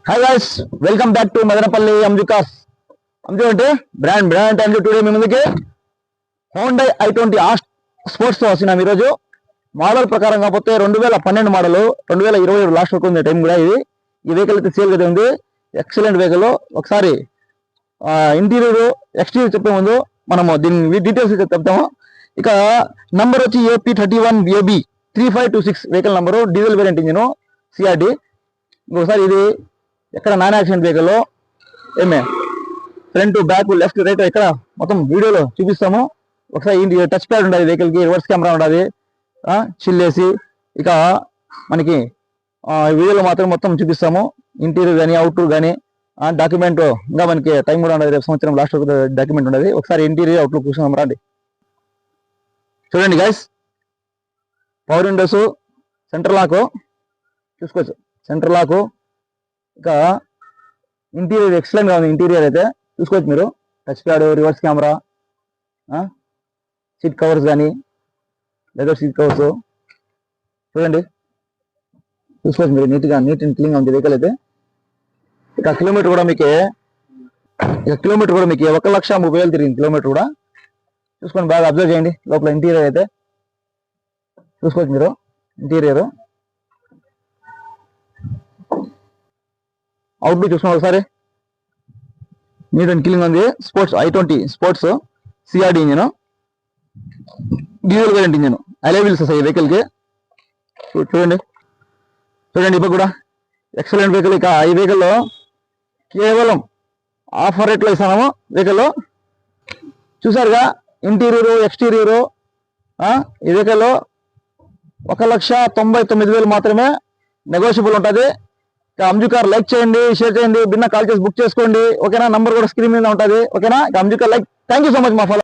Hi guys, welcome back to Madanapalle అంజుకాస్. అంజు అంటే brand అంటే అంజు. టుడే మీ ముందుకి హోండా i20 స్పోర్ట్స్ తో వచ్చినాం. ఈరోజు మోడల్ ప్రకారం కాకపోతే 2012 మోడల్, 2020 లాస్ట్ వరకు ఉంది టైం కూడా. ఈ వెహికల్ అయితే సేల్ అయితే ఉంది. Excellent vehicle. ఒకసారి ఇంటీరియర్ ఎక్స్టీరియర్ చెప్పే ముందు మనము దీని డీటెయిల్స్ చెప్తాము. ఇక నంబర్ వచ్చి AP31AB3526 vehicle number. Diesel variant engine CRD. ఇంకొకసారి ఇది ఎక్కడ నాన్ యాక్సిడెంట్ వెహికల్ ఏమే ఫ్రంట్ బ్యాక్ లెఫ్ట్ రైట్ ఇక్కడ మొత్తం వీడియోలో చూపిస్తాము. ఒకసారి టచ్ ప్యాడ్ ఉండదు వెహికల్కి, రివర్స్ కెమెరా ఉండదు, చిల్లేసి. ఇక మనకి వీడియోలో మాత్రం మొత్తం చూపిస్తాము. ఇంటీరియర్ కానీ అవుట్డోర్ కానీ డాక్యుమెంట్ ఇంకా మనకి టైం కూడా ఉండదు. రేపు సంవత్సరం లాస్ట్ డాక్యుమెంట్ ఉండదు. ఒకసారి ఇంటీరియర్ అవుట్లుక్ చూసాం రండి. చూడండి guys, power windows, centre lock చూసుకోవచ్చు. Centre lock. ఇక ఇంటీరియర్ ఎక్సలెంట్ గా ఉంది. ఇంటీరియర్ అయితే చూసుకోవచ్చు మీరు. Touch pad, reverse camera, seat covers కానీ లెదర్ సీట్ కవర్స్ చూడండి. చూసుకోవచ్చు మీరు. నీట్ అండ్ క్లీన్ గా ఉంది వెహికల్ అయితే. ఇక కిలోమీటర్ కూడా మీకు 1,30,000 తిరిగింది కిలోమీటర్ కూడా. చూసుకొని బాగా అబ్జర్వ్ చేయండి. లోపల ఇంటీరియర్ అయితే చూసుకోవచ్చు మీరు. ఇంటీరియర్ అవుట్లుక్ చూసుకుని ఒకసారి నీట్ అండ్ క్లీన్ ఉంది. Sports i20 sports CRD engine, diesel variant engine. అలై వీల్స్ వస్తాయి వెహికల్ కి. చూడండి ఇప్పుడు కూడా ఎక్సలెంట్ వెహికల్. ఇక ఈ వెహికల్ లో కేవలం ఆఫర్ రేట్లో ఇస్తాము. వెహికల్ చూసారుగా, ఇంటీరియర్ ఎక్స్టీరియర్. ఈ వెహికల్ 1,99,000 మాత్రమే, నెగోషియబుల్ ఉంటుంది. అంజు కార్ లైక్ చేయండి, షేర్ చేయండి, బిన్న కాల్ చేసి బుక్ చేసుకోండి. ఓకేనా? నంబర్ కూడా స్క్రీన్ మీద ఉంటుంది. ఓకేనా? Anju car like. Thank you so much మా ఫాలో.